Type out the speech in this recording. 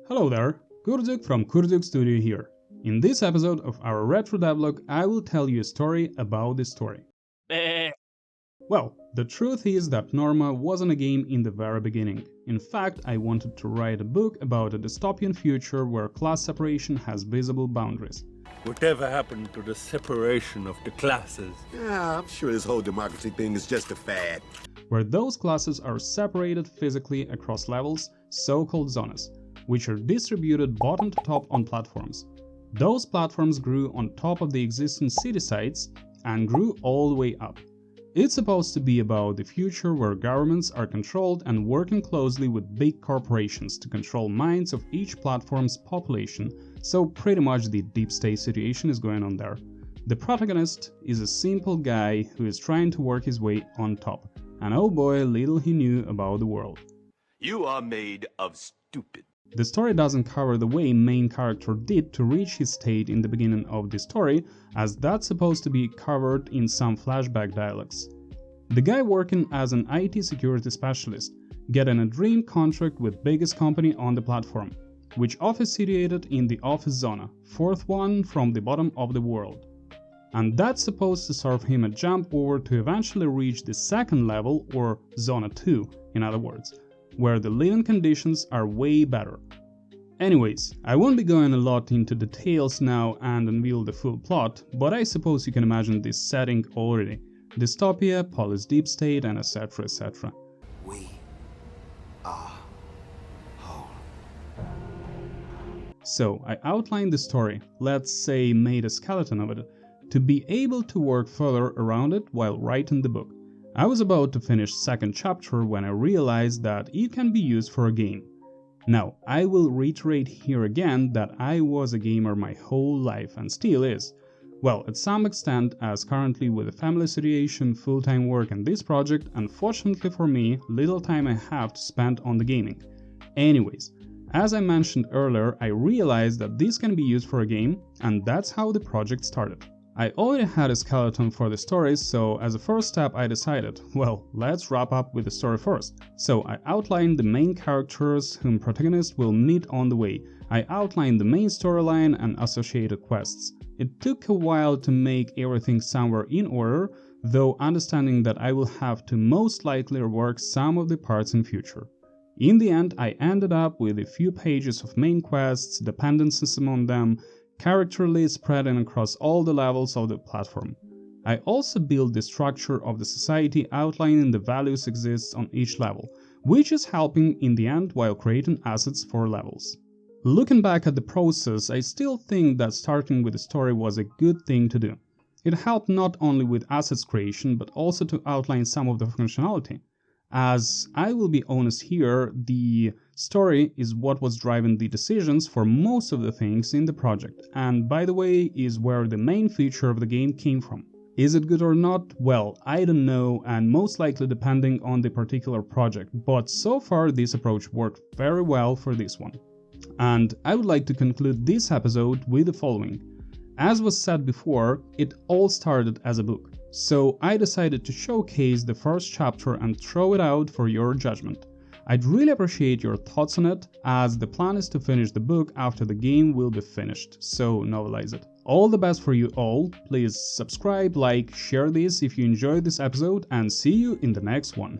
Hello there, Kurzuk from Kurzuk Studio here. In this episode of our Retro DevLog, I will tell you a story about this story. Well, the truth is that Norma wasn't a game in the very beginning. In fact, I wanted to write a book about a dystopian future where class separation has visible boundaries. Whatever happened to the separation of the classes? Yeah, I'm sure this whole democracy thing is just a fad. Where those classes are separated physically across levels, so-called zones, which are distributed bottom to top on platforms. Those platforms grew on top of the existing city sites and grew all the way up. It's supposed to be about the future where governments are controlled and working closely with big corporations to control minds of each platform's population, so pretty much the deep state situation is going on there. The protagonist is a simple guy who is trying to work his way on top, and oh boy, little he knew about the world. You are made of stupid. The story doesn't cover the way main character did to reach his state in the beginning of the story, as that's supposed to be covered in some flashback dialogues. The guy working as an IT security specialist, getting a dream contract with biggest company on the platform, which office situated in the office zona, fourth one from the bottom of the world. And that's supposed to serve him a jump over to eventually reach the second level, or Zona 2, in other words, where the living conditions are way better. Anyways, I won't be going a lot into details now and unveil the full plot, but I suppose you can imagine this setting already. Dystopia, police deep state, and etc. etc. We are whole. So, I outlined the story, let's say made a skeleton of it, to be able to work further around it while writing the book. I was about to finish second chapter when I realized that it can be used for a game. Now, I will reiterate here again that I was a gamer my whole life and still is. Well, at some extent, as currently with the family situation, full-time work and this project, unfortunately for me, little time I have to spend on the gaming. Anyways, as I mentioned earlier, I realized that this can be used for a game, and that's how the project started. I already had a skeleton for the story, so as a first step I decided, well, let's wrap up with the story first. So I outlined the main characters whom protagonist will meet on the way. I outlined the main storyline and associated quests. It took a while to make everything somewhere in order, though understanding that I will have to most likely rework some of the parts in future. In the end, I ended up with a few pages of main quests, dependencies among them, character lists spreading across all the levels of the platform. I also built the structure of the society outlining the values exists on each level, which is helping in the end while creating assets for levels. Looking back at the process, I still think that starting with the story was a good thing to do. It helped not only with assets creation, but also to outline some of the functionality. As I will be honest here, the story is what was driving the decisions for most of the things in the project, and by the way, is where the main feature of the game came from. Is it good or not? Well, I don't know, and most likely depending on the particular project, but so far this approach worked very well for this one. And I would like to conclude this episode with the following. As was said before, it all started as a book. So I decided to showcase the first chapter and throw it out for your judgment. I'd really appreciate your thoughts on it, as the plan is to finish the book after the game will be finished, so novelize it. All the best for you all, please subscribe, like, share this if you enjoyed this episode, and see you in the next one.